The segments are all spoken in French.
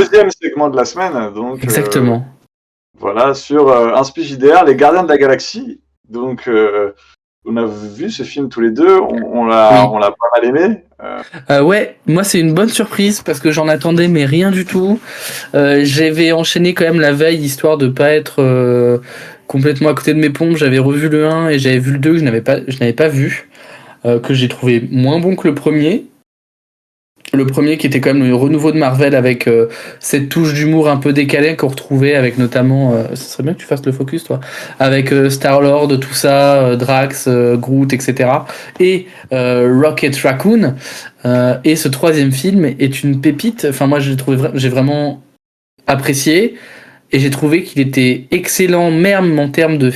deuxième segment de la semaine. Donc, Exactement. voilà, sur Inspi JDR, Les Gardiens de la Galaxie. Donc, on a vu ce film tous les deux, on l'a pas mal aimé. Ouais, moi c'est une bonne surprise parce que j'en attendais mais rien du tout. J'avais enchaîné quand même la veille histoire de pas être complètement à côté de mes pompes. J'avais revu le 1 et j'avais vu le 2 que je n'avais pas vu, que j'ai trouvé moins bon que le premier. Le premier qui était quand même le renouveau de Marvel avec cette touche d'humour un peu décalée qu'on retrouvait avec notamment, ce serait bien que tu fasses le focus toi, avec Star-Lord, tout ça, Drax, Groot, etc. Et Rocket Raccoon. Et ce troisième film est une pépite. Enfin moi j'ai vraiment apprécié et j'ai trouvé qu'il était excellent même en termes de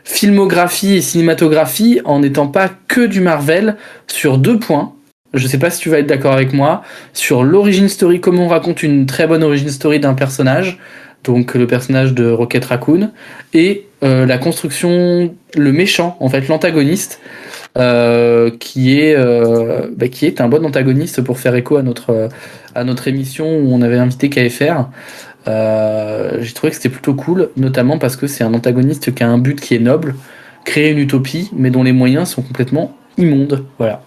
filmographie et cinématographie en n'étant pas que du Marvel sur 2 points. Je sais pas si tu vas être d'accord avec moi sur l'origin story, comment on raconte une très bonne origin story d'un personnage, donc le personnage de Rocket Raccoon, et la construction, le méchant en fait, l'antagoniste, qui est un bon antagoniste pour faire écho à notre émission où on avait invité KFR. J'ai trouvé que c'était plutôt cool, notamment parce que c'est un antagoniste qui a un but qui est noble, créer une utopie, mais dont les moyens sont complètement immondes. Voilà.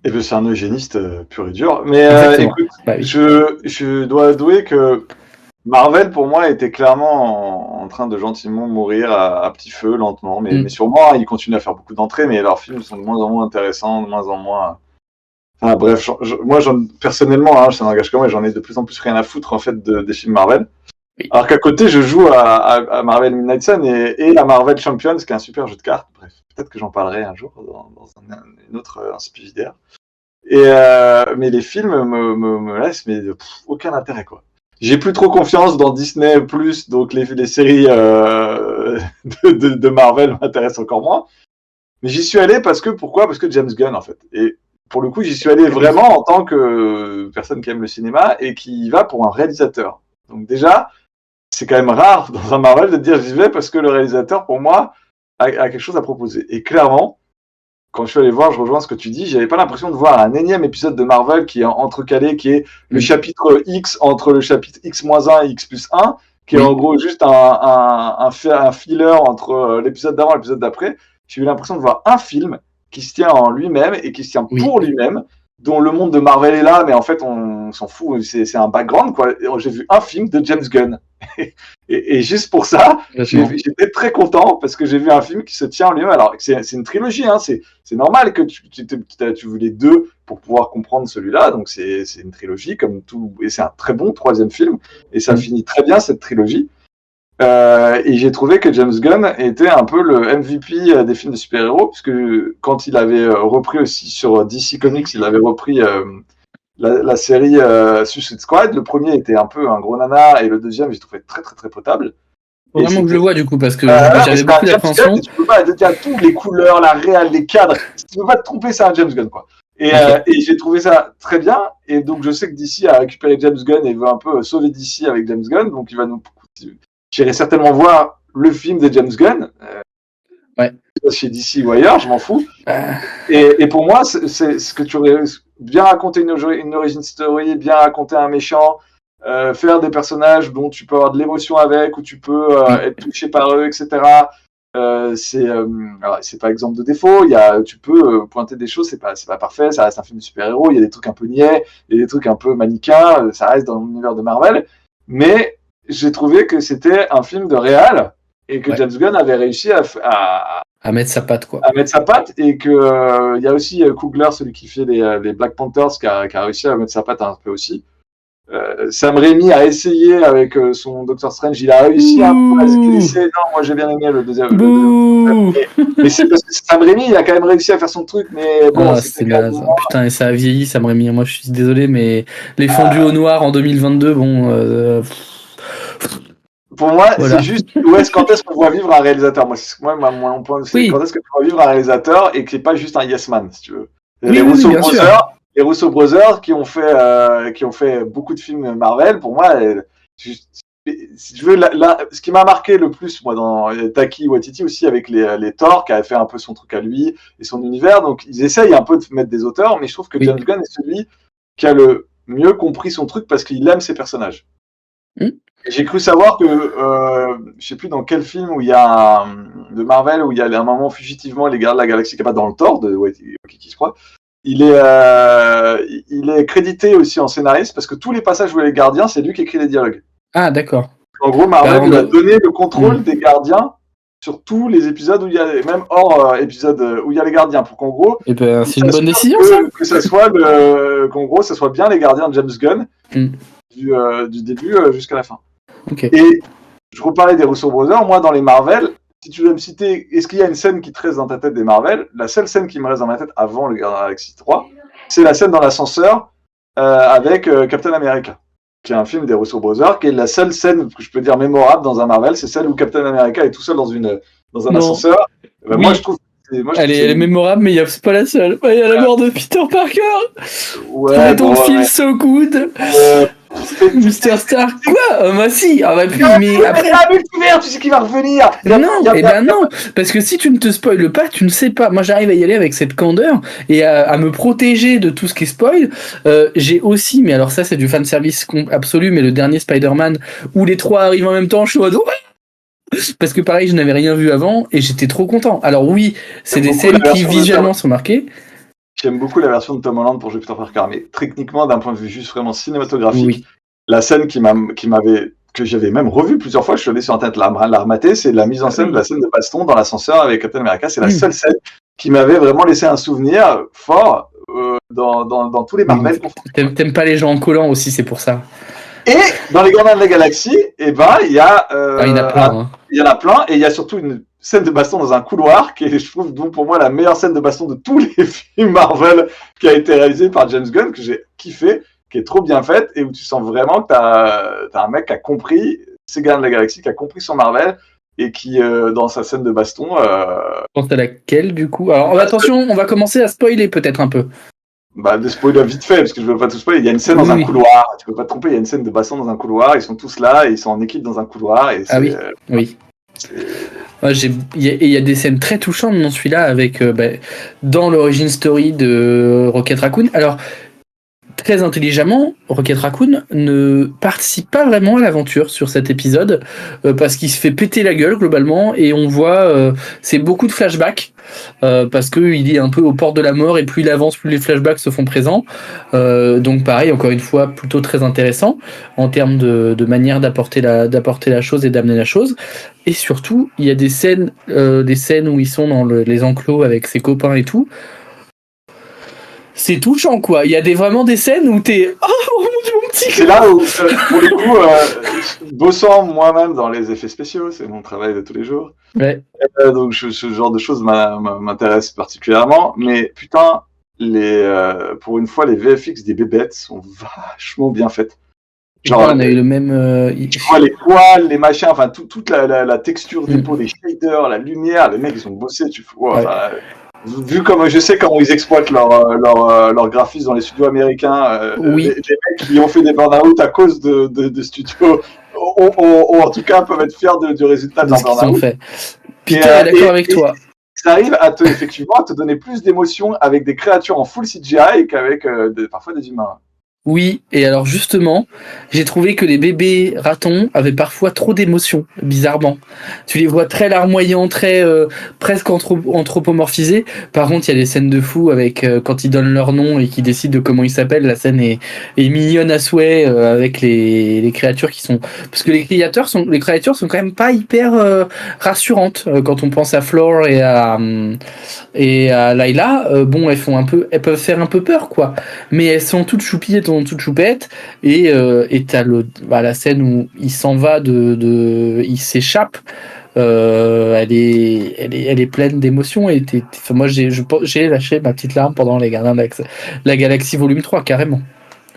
Et bien, c'est un eugéniste pur et dur. Mais écoute, Bah oui. je dois avouer que Marvel, pour moi, était clairement en train de gentiment mourir à petit feu, lentement. Mais sûrement, ils continuent à faire beaucoup d'entrées, mais leurs films sont de moins en moins intéressants, de moins en moins... Enfin bref, moi, personnellement, hein, ça n'engage que moi, j'en ai de plus en plus rien à foutre, en fait, des films Marvel. Oui. Alors qu'à côté, je joue à Marvel Midnight Sun et à Marvel Champions, qui est un super jeu de cartes. Bref, peut-être que j'en parlerai un jour dans une autre inspi-JDR. Mais les films me laissent aucun intérêt, quoi. J'ai plus trop confiance dans Disney+, donc les séries de Marvel m'intéressent encore moins. Mais j'y suis allé pourquoi ? Parce que James Gunn, en fait. Et pour le coup, j'y suis allé vraiment en tant que personne qui aime le cinéma et qui y va pour un réalisateur. Donc déjà, c'est quand même rare dans un Marvel de dire j'y vais parce que le réalisateur, pour moi, a quelque chose à proposer. Et clairement, quand je suis allé voir, je rejoins ce que tu dis, j'avais pas l'impression de voir un énième épisode de Marvel qui est entrecalé, qui est le chapitre X entre le chapitre X-1 et X+1, qui est en gros juste un filler entre l'épisode d'avant et l'épisode d'après. J'ai eu l'impression de voir un film qui se tient en lui-même et qui se tient pour lui-même, dont le monde de Marvel est là, mais en fait, on s'en fout, c'est un background, quoi. J'ai vu un film de James Gunn. Et juste pour ça, j'étais très content parce que j'ai vu un film qui se tient en lui-même. Alors, c'est une trilogie, hein, c'est normal que tu voulais deux pour pouvoir comprendre celui-là. Donc, c'est une trilogie comme tout, et c'est un très bon troisième film. Et ça finit très bien cette trilogie. Et j'ai trouvé que James Gunn était un peu le MVP des films de super-héros, puisque quand il avait repris aussi sur DC Comics, il avait repris la série Suicide Squad. Le premier était un peu un gros nanar, et le deuxième, j'ai trouvé très très très potable. Faut vraiment que je le vois du coup, parce que j'avais beaucoup d'appréhension. Tu peux pas, il y a tous les couleurs, la réal, les cadres, tu peux pas te tromper, c'est un James Gunn, quoi. Et j'ai trouvé ça très bien, et donc je sais que DC a récupéré James Gunn et veut un peu sauver DC avec James Gunn, donc il va nous... J'irai certainement voir le film de James Gunn, chez DC ou ailleurs, je m'en fous. Et pour moi, c'est ce que tu aurais bien raconté une origin story, bien raconter un méchant, faire des personnages dont tu peux avoir de l'émotion avec, ou tu peux être touché par eux, etc. C'est pas exemple de défaut. Tu peux pointer des choses, c'est pas parfait, ça reste un film de super-héros. Il y a des trucs un peu niais, il y a des trucs un peu manichéens, ça reste dans l'univers de Marvel. Mais j'ai trouvé que c'était un film de réal et que James Gunn avait réussi à mettre sa patte, quoi. À mettre sa patte, et que y a aussi Coogler, celui qui fait les Black Panthers, qui a réussi à mettre sa patte un peu aussi. Sam Raimi a essayé avec son Doctor Strange, il a réussi à se glisser. Non, moi j'ai bien aimé le deuxième. Mais c'est parce que Sam Raimi, il a quand même réussi à faire son truc, mais bon, c'était naze. Putain, et ça a vieilli, Sam Raimi. Moi, je suis désolé, mais les fondus au noir en 2022, bon. Pour moi, c'est juste quand est-ce qu'on voit vivre un réalisateur. Moi, mon point, c'est quand est-ce que tu vois vivre un réalisateur et que c'est pas juste un yes man, si tu veux. Les Russo Brothers qui ont fait beaucoup de films Marvel, pour moi, si tu veux, ce qui m'a marqué le plus, moi, dans Taiki Waititi aussi, avec les Thor, qui a fait un peu son truc à lui et son univers, donc ils essayent un peu de mettre des auteurs, mais je trouve que James Gunn est celui qui a le mieux compris son truc parce qu'il aime ses personnages. Mm. J'ai cru savoir que, je sais plus dans quel film où il y a de Marvel où il y a un moment fugitivement les Gardiens de la Galaxie qui est pas dans le Thor de qui se croit. Il est crédité aussi en scénariste parce que tous les passages où il y a les Gardiens, c'est lui qui écrit les dialogues. Ah, d'accord. En gros, Marvel lui a donné le contrôle des Gardiens sur tous les épisodes où il y a, même hors épisode où il y a les Gardiens, pour qu'en gros, c'est une bonne décision, ça. Que ça soit qu'en gros, ça soit bien les Gardiens de James Gunn du début jusqu'à la fin. Okay. Et je reparlais des Russo Brothers. Moi, dans les Marvel, si tu veux me citer, est-ce qu'il y a une scène qui te reste dans ta tête des Marvel? La seule scène qui me reste dans ma tête avant le Gardien de la Galaxie 3, c'est la scène dans l'ascenseur avec Captain America, qui est un film des Russo Brothers, qui est la seule scène que je peux dire mémorable dans un Marvel, c'est celle où Captain America est tout seul dans un ascenseur. Oui. Moi, je trouve elle est mémorable, mais c'est pas la seule. Il y a la mort de Peter Parker. Ouais, don't feel so good. Mr. Stark, quoi? Bah si, puis, mais après. Tu sais qu'il va revenir. Non, parce que si tu ne te spoiles pas, tu ne sais pas. Moi, j'arrive à y aller avec cette candeur et à me protéger de tout ce qui est spoil. J'ai aussi, mais alors ça, c'est du fanservice absolu, mais le dernier Spider-Man où les trois arrivent en même temps, je suis en mode parce que pareil, je n'avais rien vu avant et j'étais trop content. Alors oui, c'est des scènes qui visuellement sont marquées. J'aime beaucoup la version de Tom Holland pour jouer Peter Parker, mais techniquement, d'un point de vue juste vraiment cinématographique, la scène que j'avais même revue plusieurs fois, je suis allé sur Internet la remater, c'est la mise en scène de la scène de baston dans l'ascenseur avec Captain America. C'est la seule scène qui m'avait vraiment laissé un souvenir fort dans tous les Marvel. T'aimes pas les gens en collant aussi, c'est pour ça. Et dans les Gardiens de la Galaxie, il y a il y en a plein, et il y a surtout une scène de baston dans un couloir qui est, je trouve, donc pour moi la meilleure scène de baston de tous les films Marvel qui a été réalisé par James Gunn, que j'ai kiffé, qui est trop bien faite, et où tu sens vraiment que t'as un mec qui a compris ces Gardiens de la Galaxie, qui a compris son Marvel, et qui, dans sa scène de baston... Pense à laquelle, du coup? Alors, attention, on va commencer à spoiler peut-être un peu. Des spoilers vite fait, parce que je veux pas tout spoiler. Il y a une scène dans un couloir, tu peux pas te tromper, il y a une scène de baston dans un couloir, ils sont tous là, et ils sont en équipe dans un couloir, et oui. Il y a des scènes très touchantes dans celui-là, avec dans l'origin story de Rocket Raccoon. Alors, très intelligemment, Rocket Raccoon ne participe pas vraiment à l'aventure sur cet épisode parce qu'il se fait péter la gueule globalement et on voit c'est beaucoup de flashbacks parce que il est un peu aux portes de la mort et plus il avance, plus les flashbacks se font présents. Donc pareil, encore une fois, plutôt très intéressant en termes de manière d'apporter la chose et d'amener la chose. Et surtout, il y a des scènes où ils sont dans les enclos avec ses copains et tout. C'est touchant, quoi. Il y a vraiment des scènes où t'es... Oh, mon petit... C'est là où, pour le coup, bossant moi-même dans les effets spéciaux, c'est mon travail de tous les jours. Ouais. Donc, ce genre de choses m'intéresse particulièrement. Mais putain, pour une fois, les VFX des bébêtes sont vachement bien faites. Genre, on a eu le même... Tu vois les poils, les machins, enfin, toute la texture des peaux, les shaders, la lumière, les mecs, ils ont bossé, vu comme je sais comment ils exploitent leur graphisme dans les studios américains, les mecs qui ont fait des burn-out à cause de studios en tout cas peuvent être fiers du résultat de leur burn-out. Peter est d'accord avec toi. Ça arrive effectivement à te donner plus d'émotions avec des créatures en full CGI qu'avec parfois des humains. Oui, et alors justement, j'ai trouvé que les bébés ratons avaient parfois trop d'émotions, bizarrement. Tu les vois très larmoyants, très presque anthropomorphisés. Par contre, il y a des scènes de fou avec quand ils donnent leur nom et qu'ils décident de comment ils s'appellent. La scène est mignonne à souhait avec les créatures qui sont... Parce que les créatures sont quand même pas hyper rassurantes. Quand on pense à Floor et à Layla, elles peuvent faire un peu peur, quoi. Mais elles sont toutes choupies, toute choupette et t'as la scène où il s'en va il s'échappe, elle est pleine d'émotions et moi j'ai lâché ma petite larme pendant les Gardiens de la Galaxie volume 3 carrément,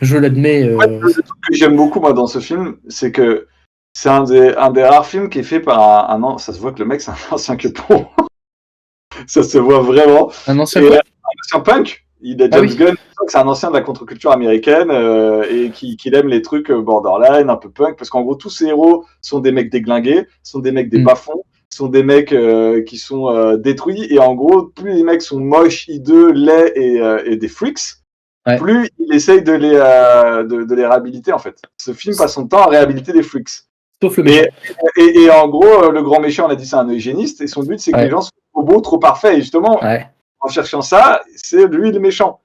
je l'admets. Le truc que j'aime beaucoup moi dans ce film, c'est que c'est un des rares films qui est fait par un ça se voit que le mec c'est un ancien quepon. Ça se voit vraiment. Un ancien punk. Il est James Gunn, c'est un ancien de la contre-culture américaine et qui aime les trucs borderline, un peu punk, parce qu'en gros tous ces héros sont des mecs déglingués, sont des mecs des bas-fonds, sont des mecs qui sont détruits, et en gros plus les mecs sont moches, hideux, laids et des freaks, Ouais. plus il essaye de les réhabiliter en fait. Ce film passe son temps à réhabiliter les freaks. Sauf le méchant. Et en gros, le grand méchant, on a dit, c'est un hygiéniste, et son but, c'est que Ouais. les gens soient trop beaux, trop parfaits. Et justement, Ouais. en cherchant ça, c'est lui le méchant.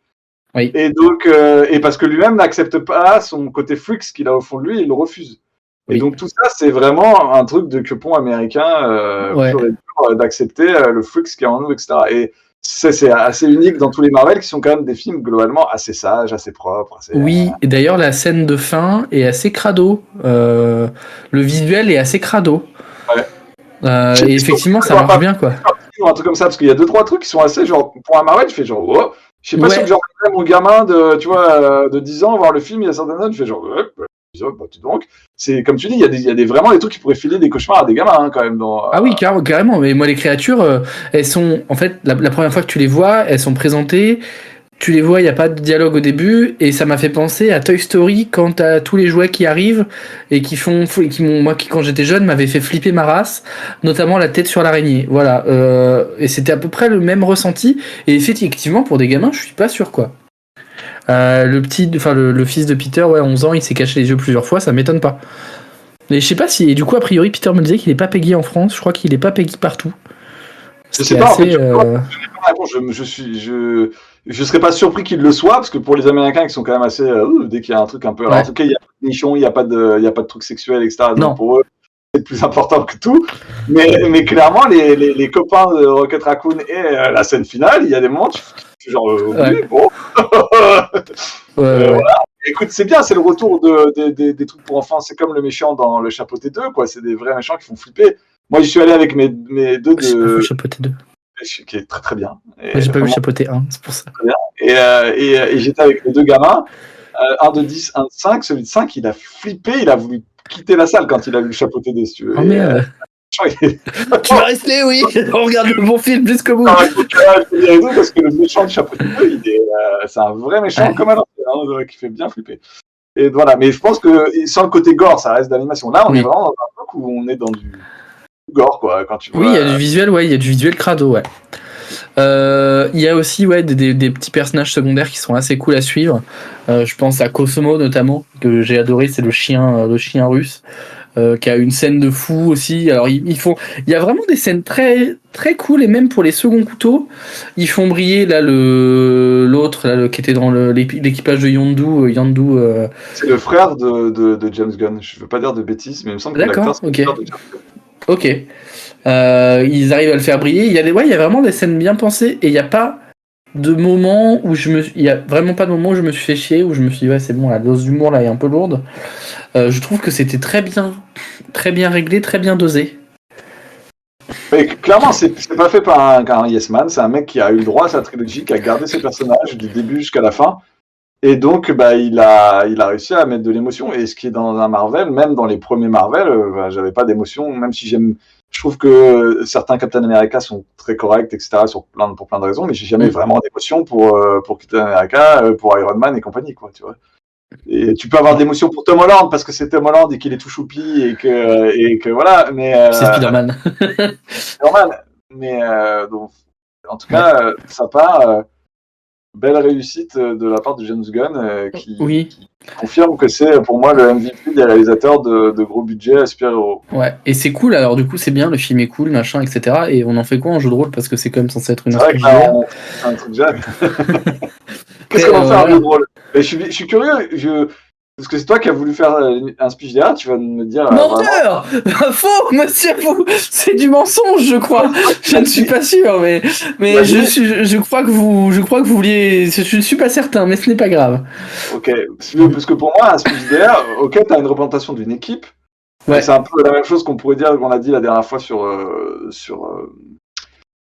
Oui. Et donc, et parce que lui-même n'accepte pas son côté freaks qu'il a au fond de lui, il le refuse. Et Oui. donc tout ça, c'est vraiment un truc de quepon américain Ouais. pur et dur, d'accepter le freaks qui est en nous, etc. Et c'est assez unique dans tous les Marvel, qui sont quand même des films globalement assez sages, assez propres. Oui, et d'ailleurs la scène de fin est assez crado. Le visuel est assez crado. Ouais. Et effectivement, ça marche bien, quoi. Un truc comme ça, parce qu'il y a 2-3 trucs qui sont assez genre, pour un Marvel, je fais genre, oh, je sais pas si j'emmènerais mon gamin de 10 ans voir le film, il y a certaines notes, je fais genre, donc. C'est comme tu dis, il y a vraiment des trucs qui pourraient filer des cauchemars à des gamins, hein, quand même. Ah oui, carrément. Mais moi, les créatures, elles sont, en fait, la première fois que tu les vois, elles sont présentées. Tu les vois, il n'y a pas de dialogue au début, et ça m'a fait penser à Toy Story quand t'as tous les jouets qui arrivent et moi, quand j'étais jeune, m'avait fait flipper ma race, notamment la tête sur l'araignée. Voilà. Et c'était à peu près le même ressenti. Et effectivement, pour des gamins, je suis pas sûr, quoi. Le fils de Peter, 11 ans, il s'est caché les yeux plusieurs fois, ça m'étonne pas. Mais je sais pas si, et du coup, a priori, Peter me disait qu'il est pas Peggy en France. Je crois qu'il est pas Peggy partout. Je sais pas, en fait, je serais pas surpris qu'il le soit, parce que pour les Américains qui sont quand même assez, dès qu'il y a un truc un peu, alors en tout cas, il y a pas de nichon, il y a pas de truc sexuel, etc. Donc non. pour eux, c'est plus important que tout. Mais clairement, les copains de Rocket Raccoon et la scène finale, il y a des moments, tu genre, oui, bon. Voilà. Écoute, c'est bien, c'est le retour des trucs pour enfants. C'est comme le méchant dans Le Chapeauté 2, quoi. C'est des vrais méchants qui font flipper. Moi, j'y suis allé avec mes deux de. J'ai pas vu Chapeauté 2. Qui est très très bien. Moi, j'ai pas vu Chapeauté 1, c'est pour ça. Très bien. Et j'étais avec mes deux gamins, un de 10, un de 5. Celui de 5, il a flippé, il a voulu quitter la salle quand il a vu Le Chapeauté 2, si tu veux. Oh merde. Tu vas rester, oui. On regarde le bon film jusqu'au bout. Parce que le méchant de Chapeauté 2, c'est un vrai méchant comme un autre, qui fait bien flipper. Et voilà, mais je pense que sans le côté gore, ça reste d'animation. Là, on est vraiment dans un truc où on est dans du gore, quoi. Quand tu vois, oui, il y a du visuel, il y a du visuel crado, ouais. Il y a aussi des petits personnages secondaires qui sont assez cool à suivre. Je pense à Cosmo notamment, que j'ai adoré, c'est le chien russe. Qui a une scène de fou aussi. Alors il y a vraiment des scènes très très cool, et même pour les seconds couteaux, ils font briller là l'autre là, qui était dans l'équipage de Yondu. C'est le frère de James Gunn. Je veux pas dire de bêtises, mais il me semble que l'acteur c'est le frère de James Gunn. Ok. Ils arrivent à le faire briller. Il y a vraiment des scènes bien pensées, et il y a pas de moment où il y a vraiment pas de moment où je me suis fait chier, où je me suis dit c'est bon, la dose d'humour là est un peu lourde. Je trouve que c'était très bien réglé, très bien dosé. Mais clairement, c'est pas fait par un yes man, c'est un mec qui a eu le droit à sa trilogie, qui a gardé ses personnages du début jusqu'à la fin. Et donc, il a réussi à mettre de l'émotion. Et ce qui est dans un Marvel, même dans les premiers Marvel, j'avais pas d'émotion, même si je trouve que certains Captain America sont très corrects, etc., pour plein de raisons, mais j'ai jamais vraiment d'émotion pour Captain America, pour Iron Man et compagnie, quoi, tu vois. Et tu peux avoir d'émotion pour Tom Holland parce que c'est Tom Holland et qu'il est tout choupi et que voilà, mais c'est Spider-Man. Mais donc, en tout cas, ça part. Belle réussite de la part de James Gunn qui confirme que c'est pour moi le MVP des réalisateurs de gros budget à super-héros. Ouais, et c'est cool, alors du coup c'est bien, le film est cool, machin, etc. Et on en fait quoi en jeu de rôle, parce que c'est quand même censé être une inspiration. C'est un truc jeune. Qu'est-ce qu'on va faire en jeu de rôle? Je suis curieux, parce que c'est toi qui as voulu faire un speech derrière, tu vas me dire... Menteur! Faux, monsieur, c'est du mensonge, je crois. Je ne suis pas sûr, mais je crois que vous vouliez... Je ne suis pas certain, mais ce n'est pas grave. Ok, parce que pour moi, un speech derrière, ok, t'as une représentation d'une équipe. Ouais. C'est un peu la même chose qu'on pourrait dire, qu'on a dit la dernière fois sur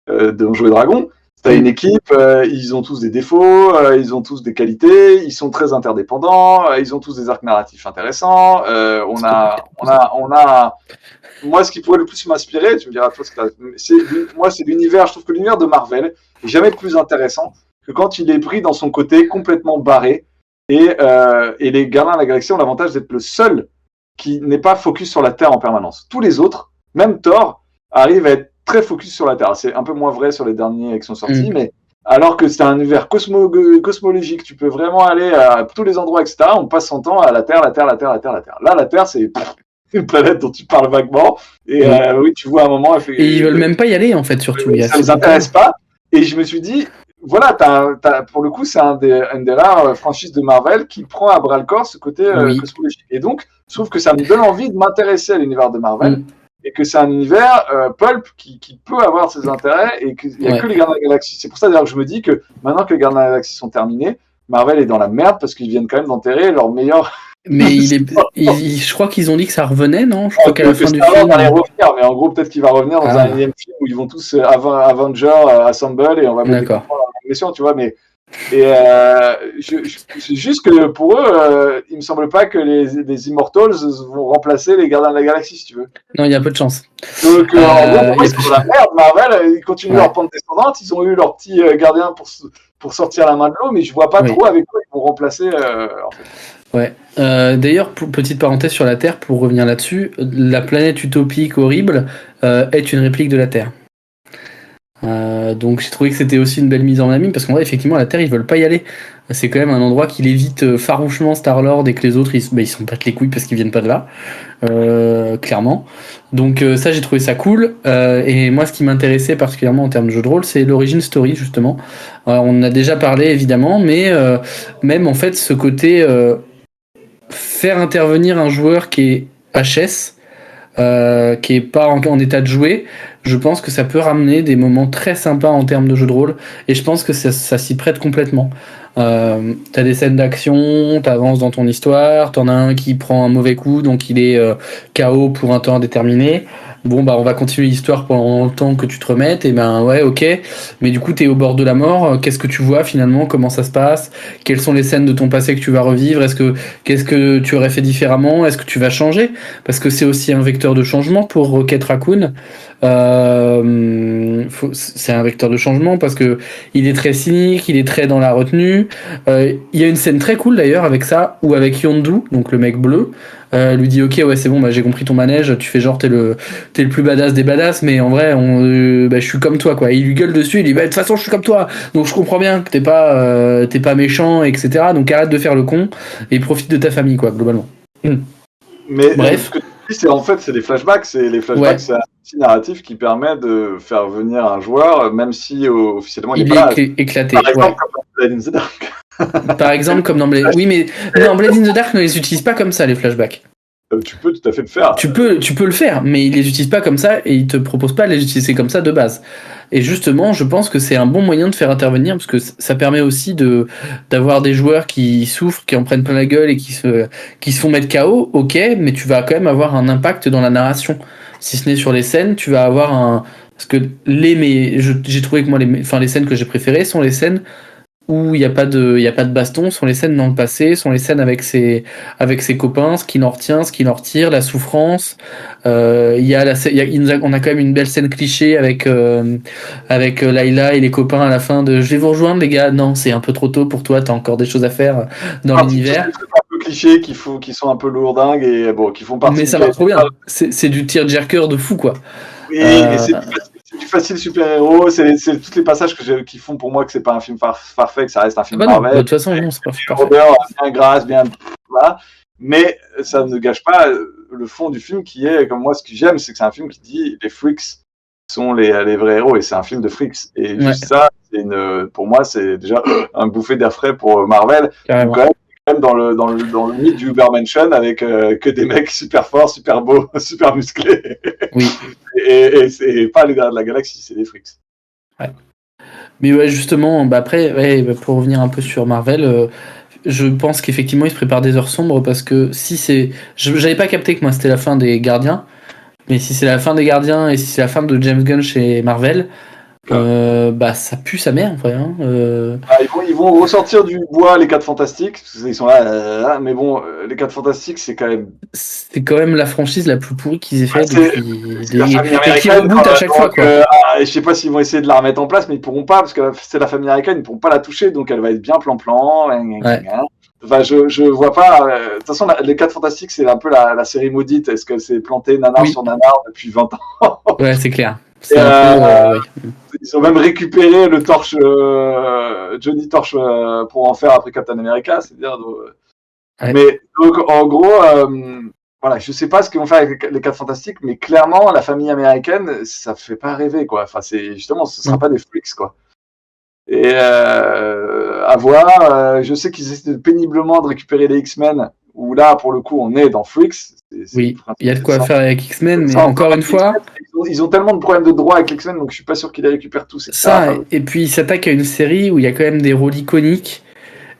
Donjons et Dragons. T'as une équipe, ils ont tous des défauts, ils ont tous des qualités, ils sont très interdépendants, ils ont tous des arcs narratifs intéressants. Moi, ce qui pourrait le plus m'inspirer, tu me diras toi, c'est l'univers. Je trouve que l'univers de Marvel est jamais plus intéressant que quand il est pris dans son côté complètement barré. Et les Gardiens de la Galaxie ont l'avantage d'être le seul qui n'est pas focus sur la Terre en permanence. Tous les autres, même Thor, arrivent à être très focus sur la Terre. C'est un peu moins vrai sur les derniers qui sont sortis, mais alors que c'est un univers cosmologique. Tu peux vraiment aller à tous les endroits, etc. On passe son temps à la Terre, la Terre, la Terre, la Terre, la Terre. Là, la Terre, c'est une planète dont tu parles vaguement. Et oui, tu vois un moment. Et ils veulent même pas y aller, en fait, surtout. Ça les intéresse pas. Et je me suis dit, voilà, pour le coup, c'est une des rares franchises de Marvel qui prend à bras le corps ce côté cosmologique. Et donc, je trouve que ça me donne envie de m'intéresser à l'univers de Marvel. Et que c'est un univers pulp qui peut avoir ses intérêts et qu'il n'y a que les Gardiens de la Galaxie. C'est pour ça d'ailleurs que je me dis que maintenant que les Gardiens de la Galaxie sont terminés, Marvel est dans la merde parce qu'ils viennent quand même d'enterrer leur meilleur. Mais je crois qu'ils ont dit que ça revenait, non? Je crois qu'à la fin du film. Va revenir, mais en gros, peut-être qu'il va revenir dans un énième film où ils vont tous Avengers Assemble et on va mettre des comprendre dans la mission, tu vois. Mais c'est juste que pour eux, il me semble pas que les Immortals vont remplacer les Gardiens de la Galaxie, si tu veux. Non, il y a peu de chance. Donc, en gros, ils sont dans la merde. Marvel, ils continuent leur pente descendante. Ils ont eu leur petit gardien pour sortir la main de l'eau, mais je vois pas trop avec quoi ils vont remplacer. En fait. Ouais. D'ailleurs, petite parenthèse sur la Terre, pour revenir là-dessus, la planète utopique horrible est une réplique de la Terre. Donc j'ai trouvé que c'était aussi une belle mise en abîme parce qu'en vrai, effectivement, la Terre, ils veulent pas y aller. C'est quand même un endroit qui évite farouchement Star-Lord et que les autres, ils s'en battent les couilles parce qu'ils viennent pas de là. Clairement. Donc ça, j'ai trouvé ça cool. Et moi, ce qui m'intéressait particulièrement en termes de jeu de rôle, c'est l'origin story, justement. On en a déjà parlé, évidemment, mais même en fait, ce côté faire intervenir un joueur qui est HS, qui est pas en état de jouer, je pense que ça peut ramener des moments très sympas en termes de jeu de rôle, et je pense que ça s'y prête complètement. T'as des scènes d'action, t'avances dans ton histoire, t'en as un qui prend un mauvais coup, donc il est KO pour un temps indéterminé. Bon, bah, on va continuer l'histoire pendant le temps que tu te remettes, et ben, ouais, ok. Mais du coup, t'es au bord de la mort. Qu'est-ce que tu vois finalement? Comment ça se passe? Quelles sont les scènes de ton passé que tu vas revivre? Qu'est-ce que tu aurais fait différemment? Est-ce que tu vas changer? Parce que c'est aussi un vecteur de changement pour Rocket Raccoon. C'est un vecteur de changement parce que il est très cynique, il est très dans la retenue. Il y a une scène très cool d'ailleurs avec ça, où avec Yondu, donc le mec bleu, lui dit ok, ouais, c'est bon, bah, j'ai compris ton manège, tu fais genre t'es le plus badass des badass, mais en vrai je suis comme toi, quoi. Et il lui gueule dessus, il dit bah de toute façon je suis comme toi, donc je comprends bien que t'es pas méchant, etc. Donc arrête de faire le con et profite de ta famille, quoi, globalement. Mais bref, ce que tu dis, c'est des flashbacks. C'est un petit narratif qui permet de faire venir un joueur, même si officiellement il est pas éclaté. Par exemple, comme Blade in the Dark. Par exemple, comme dans Blade. Oui, mais dans Blade in the Dark, ne les utilise pas comme ça, les flashbacks. Tu peux tout à fait le faire. Tu peux le faire, mais il les utilise pas comme ça et il te propose pas de les utiliser comme ça de base. Et justement, je pense que c'est un bon moyen de faire intervenir parce que ça permet aussi d'avoir des joueurs qui souffrent, qui en prennent plein la gueule et qui se font mettre KO. Ok, mais tu vas quand même avoir un impact dans la narration. Si ce n'est sur les scènes, tu vas avoir parce que j'ai trouvé que moi les scènes que j'ai préférées sont les scènes où il y a pas de baston, sont les scènes dans le passé, sont les scènes avec ses copains, ce qui en retient, ce qui en retire, la souffrance. On a quand même une belle scène cliché avec Layla et les copains à la fin de je vais vous rejoindre les gars. Non, c'est un peu trop tôt pour toi, t'as encore des choses à faire dans l'univers. C'est un peu cliché qui sont un peu lourdingues et bon, qui font partie. Mais ça va trop bien. C'est du tearjerker de fou, quoi. Oui, mais c'est du facile super-héros, c'est tous les passages qui font pour moi que c'est pas un film parfait, que ça reste un film Marvel. De toute façon, non, c'est pas parfait. Bien grasse, bien voilà. Mais ça ne gâche pas le fond du film qui est, comme moi, ce que j'aime, c'est que c'est un film qui dit les freaks sont les vrais héros et c'est un film de freaks. Et juste ça, pour moi, c'est déjà un bouffée d'air frais pour Marvel. Carrément. Même dans le mythe du Ubermenschen avec que des mecs super forts, super beaux, super musclés. Oui. Et c'est pas les gars de la galaxie, c'est des freaks. Ouais. Mais ouais, justement, pour revenir un peu sur Marvel, je pense qu'effectivement, ils se préparent des heures sombres parce que j'avais pas capté que moi c'était la fin des Gardiens, mais si c'est la fin des Gardiens et si c'est la fin de James Gunn chez Marvel, ça pue sa mère, en vrai. Hein. Ils vont ressortir du bois les 4 Fantastiques, parce qu'ils sont là, mais bon, les 4 Fantastiques, c'est quand même la franchise la plus pourrie qu'ils aient fait et qui reboot à chaque fois, quoi. Je sais pas s'ils vont essayer de la remettre en place, mais ils pourront pas, parce que c'est la famille américaine, ils pourront pas la toucher, donc elle va être bien plan-plan. Enfin, je vois pas. De toute façon, les 4 Fantastiques, c'est un peu la série maudite. Est-ce que c'est planté nanar sur nanar depuis 20 ans? Ouais, c'est clair. C'est un peu, ouais. Ils ont même récupéré le torche, Johnny Torche, pour en faire après Captain America, c'est-à-dire. Ouais. Mais donc en gros, voilà, je sais pas ce qu'ils vont faire avec les 4 Fantastiques, mais clairement la famille américaine, ça fait pas rêver quoi. Enfin, c'est justement, ce sera Non. pas des freaks quoi. Et à voir. Je sais qu'ils essaient péniblement de récupérer les X-Men. Où là, pour le coup, on est dans Freaks. Oui, il y a de quoi faire avec X-Men, mais ça, encore une fois, ils ont tellement de problèmes de droit avec X-Men, donc je suis pas sûr qu'ils les récupèrent tous. ça, et puis ils s'attaquent à une série où il y a quand même des rôles iconiques,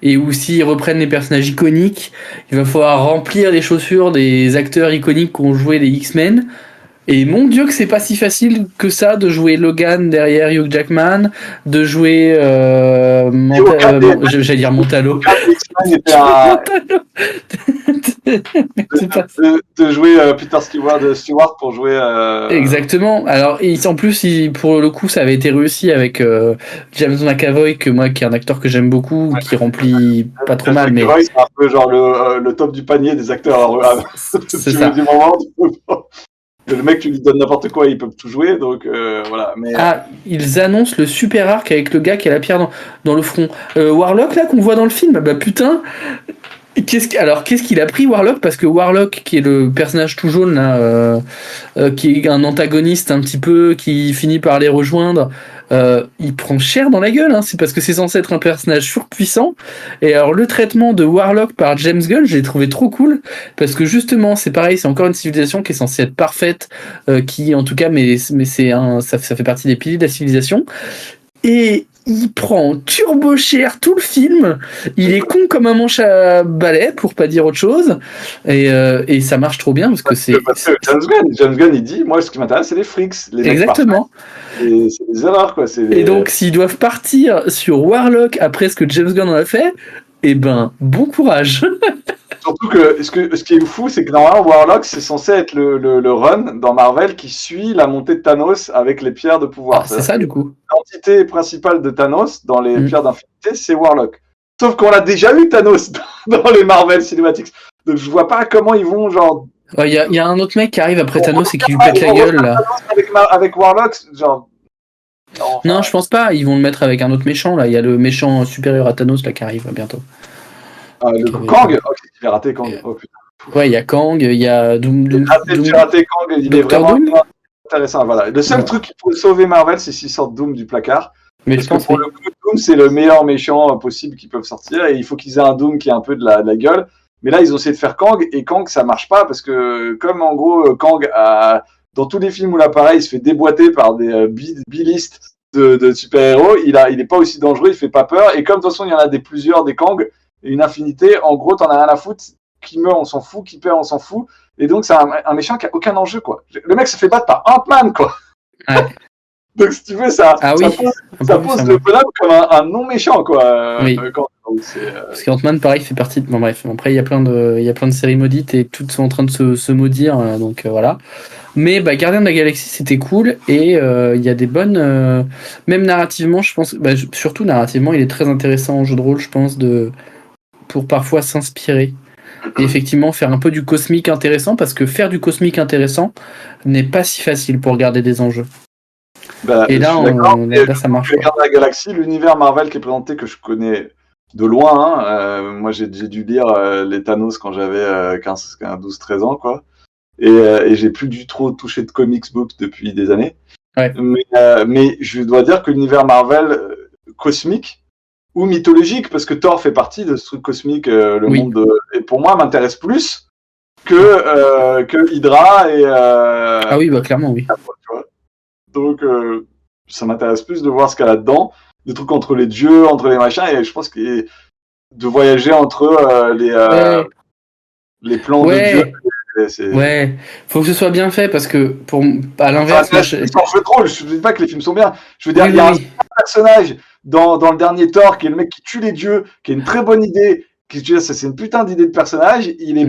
et où s'ils reprennent les personnages iconiques, il va falloir remplir les chaussures des acteurs iconiques qui ont joué les X-Men. Et mon Dieu que c'est pas si facile que ça de jouer Logan derrière Hugh Jackman, de jouer j'allais dire Montalo. De jouer Peter Stewart pour jouer. Exactement. Alors en plus, pour le coup, ça avait été réussi avec James McAvoy, qui est un acteur que j'aime beaucoup, qui remplit pas trop mal, mais c'est un peu genre le top du panier des acteurs. C'est ça. Du moment. Le mec, tu lui donnes n'importe quoi, ils peuvent tout jouer, donc voilà. Mais, ils annoncent le super arc avec le gars qui a la pierre dans le front. Warlock, là, qu'on voit dans le film, bah putain. Qu'est-ce qu'il a pris, Warlock? Parce que Warlock, qui est le personnage tout jaune, là, qui est un antagoniste un petit peu, qui finit par les rejoindre, il prend cher dans la gueule, hein. C'est parce que c'est censé être un personnage surpuissant. Et alors, le traitement de Warlock par James Gunn, je l'ai trouvé trop cool, parce que justement, c'est pareil, c'est encore une civilisation qui est censée être parfaite, qui, en tout cas, mais ça fait partie des piliers de la civilisation. Et il prend turbo cher tout le film. Il est con comme un manche à balai, pour pas dire autre chose. Et ça marche trop bien parce que c'est. Parce que James Gunn, il dit, moi, ce qui m'intéresse, c'est les freaks. Les Exactement. Et c'est des erreurs, quoi. Et donc, s'ils doivent partir sur Warlock après ce que James Gunn en a fait, eh ben, bon courage. Surtout que ce qui est fou, c'est que normalement, Warlock, c'est censé être le run dans Marvel qui suit la montée de Thanos avec les pierres de pouvoir. C'est ça, du coup. L'entité principale de Thanos dans les pierres d'infinité, c'est Warlock. Sauf qu'on l'a déjà eu, Thanos, dans les Marvel Cinematics. Donc je vois pas comment ils vont, genre. Il y a un autre mec qui arrive après Thanos et qui lui pète la gueule, là. Avec Warlock, genre. Non, je pense pas. Ils vont le mettre avec un autre méchant, là. Il y a le méchant supérieur à Thanos, là, qui arrive bientôt. Kang. Il a raté Kang. Oh putain. Ouais, il y a Kang, il y a Doom. J'ai raté Kang, il est vraiment intéressant. Voilà. Le seul truc qui pourrait sauver Marvel, c'est s'ils sortent Doom du placard. Mais parce que pour le coup, Doom, c'est le meilleur méchant possible qu'ils peuvent sortir. Et il faut qu'ils aient un Doom qui a un peu de la gueule. Mais là, ils ont essayé de faire Kang. Et Kang, ça marche pas. Parce que, comme en gros, Kang, dans tous les films où l'appareil se fait déboîter par des bilistes de super-héros, il est pas aussi dangereux, il fait pas peur. Et comme de toute façon, il y en a plusieurs des Kang, une infinité, en gros, t'en as rien à foutre. Qui meurt, on s'en fout. Qui perd, on s'en fout. Et donc, c'est un méchant qui a aucun enjeu, quoi. Le mec se fait battre par Ant-Man, quoi. Ouais. Donc, si tu veux, ça pose le bonhomme comme un non-méchant, quoi. Oui. Parce qu'Ant-Man, pareil, fait partie de. Bon, bref, après, il y a plein de séries maudites et toutes sont en train de se maudire, donc voilà. Mais Gardien de la Galaxie, c'était cool et il y a des bonnes. Même narrativement, je pense. Surtout narrativement, il est très intéressant en jeu de rôle, je pense, pour parfois s'inspirer. Et effectivement, faire un peu du cosmique intéressant, parce que faire du cosmique intéressant n'est pas si facile pour garder des enjeux. Et là, ça marche. Gardien de la Galaxie, l'univers Marvel qui est présenté, que je connais de loin. Moi, j'ai dû lire les Thanos quand j'avais 12-13 ans, quoi. Et j'ai plus du tout touché de comics books depuis des années. Ouais. Mais je dois dire que l'univers Marvel cosmique ou mythologique, parce que Thor fait partie de ce truc cosmique, monde et pour moi m'intéresse plus que Hydra et ah oui, clairement oui. Tu vois. Donc ça m'intéresse plus de voir ce qu'il y a là-dedans, des trucs entre les dieux, entre les machins, et je pense que de voyager entre les plans de dieux. Ouais, faut que ce soit bien fait, parce que à l'inverse, je dis pas que les films sont bien. Je veux dire, il y a un personnage dans le dernier Thor qui est le mec qui tue les dieux, qui a une très bonne idée, c'est une putain d'idée de personnage. Il est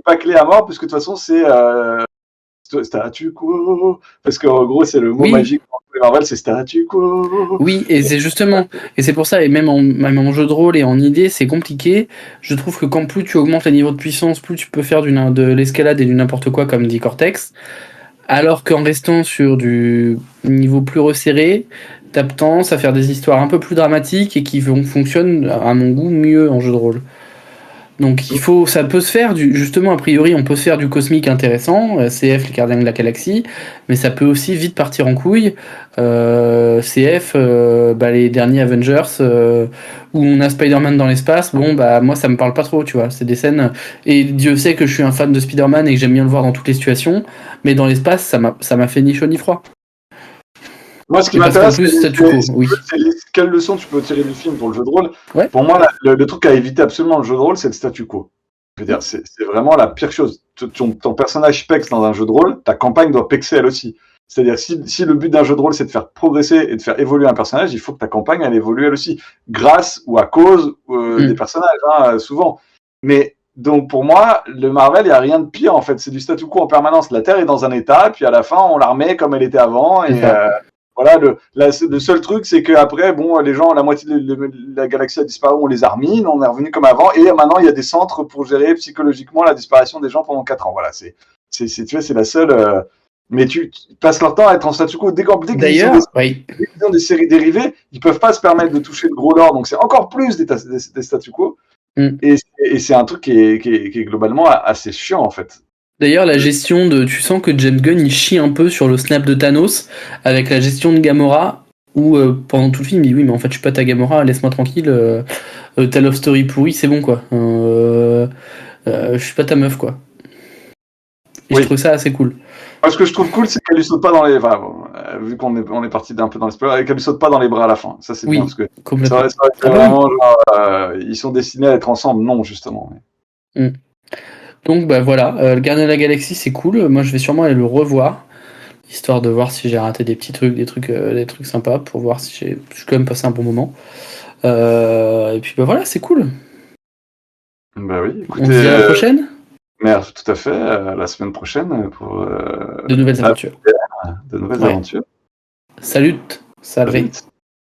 pas clé à mort, parce que de toute façon c'est statu quo, parce qu'en gros c'est le mot magique pour les Marvel, c'est statu quo. Oui, et c'est justement, et c'est pour ça, et même en jeu de rôle et en idée, c'est compliqué. Je trouve que quand plus tu augmentes les niveaux de puissance, plus tu peux faire de l'escalade et du n'importe quoi, comme dit Cortex. Alors qu'en restant sur du niveau plus resserré, t'as tendance à faire des histoires un peu plus dramatiques et qui fonctionnent, à mon goût, mieux en jeu de rôle. Donc ça peut se faire justement a priori on peut se faire du cosmique intéressant, CF les Gardiens de la Galaxie, mais ça peut aussi vite partir en couille. CF, les derniers Avengers où on a Spider-Man dans l'espace, bon bah moi ça me parle pas trop, tu vois, c'est des scènes et Dieu sait que je suis un fan de Spider-Man et que j'aime bien le voir dans toutes les situations, mais dans l'espace ça m'a fait ni chaud ni froid. Moi, ce qui Et parce qu'en m'intéresse, plus statu quo, oui. c'est quelle leçon tu peux tirer du film pour le jeu de rôle. Ouais. Pour moi, le truc à éviter absolument le jeu de rôle, c'est le statu quo. Je veux dire, c'est vraiment la pire chose. Ton personnage pexe dans un jeu de rôle, ta campagne doit pexer elle aussi. C'est-à-dire, si le but d'un jeu de rôle, c'est de faire progresser et de faire évoluer un personnage, il faut que ta campagne, elle évolue elle aussi. Grâce ou à cause des personnages, hein, souvent. Mais, donc, pour moi, le Marvel, il n'y a rien de pire, en fait. C'est du statu quo en permanence. La Terre est dans un état, puis à la fin, on la remet comme elle était avant. Et voilà, le seul truc, c'est qu'après, bon, les gens, la moitié de la galaxie a disparu, on les a remis, on est revenu comme avant, et maintenant, il y a des centres pour gérer psychologiquement la disparition des gens pendant 4 ans. Voilà, tu vois, c'est la seule. Mais tu passes leur temps à être en statu quo. Dès qu'ils ont des séries dérivées, ils peuvent pas se permettre de toucher le gros lore, donc c'est encore plus des statu quo. Et c'est un truc qui est globalement assez chiant, en fait. D'ailleurs, la gestion tu sens que James Gunn il chie un peu sur le snap de Thanos avec la gestion de Gamora où pendant tout le film il dit oui mais en fait je suis pas ta Gamora, laisse-moi tranquille, ta love story pourrie c'est bon quoi, je suis pas ta meuf quoi. Et je trouve ça assez cool. Moi, ce que je trouve cool, c'est qu'elle lui saute pas dans les. Enfin, bon, vu qu'on est parti un peu dans les spoilers, qu'elle lui saute pas dans les bras à la fin. Ça, c'est bien parce que complètement. Ça vraiment, genre, ils sont destinés à être ensemble. Non, justement. Donc, bah voilà, le Gardien de la Galaxie, c'est cool. Moi, je vais sûrement aller le revoir, histoire de voir si j'ai raté des petits trucs, des trucs sympas, pour voir si je suis quand même passé un bon moment. Et puis, bah voilà, c'est cool. Bah oui, écoutez. On se dit à la prochaine. Merci, tout à fait. La semaine prochaine pour de nouvelles aventures. De nouvelles aventures. Salut. Salve.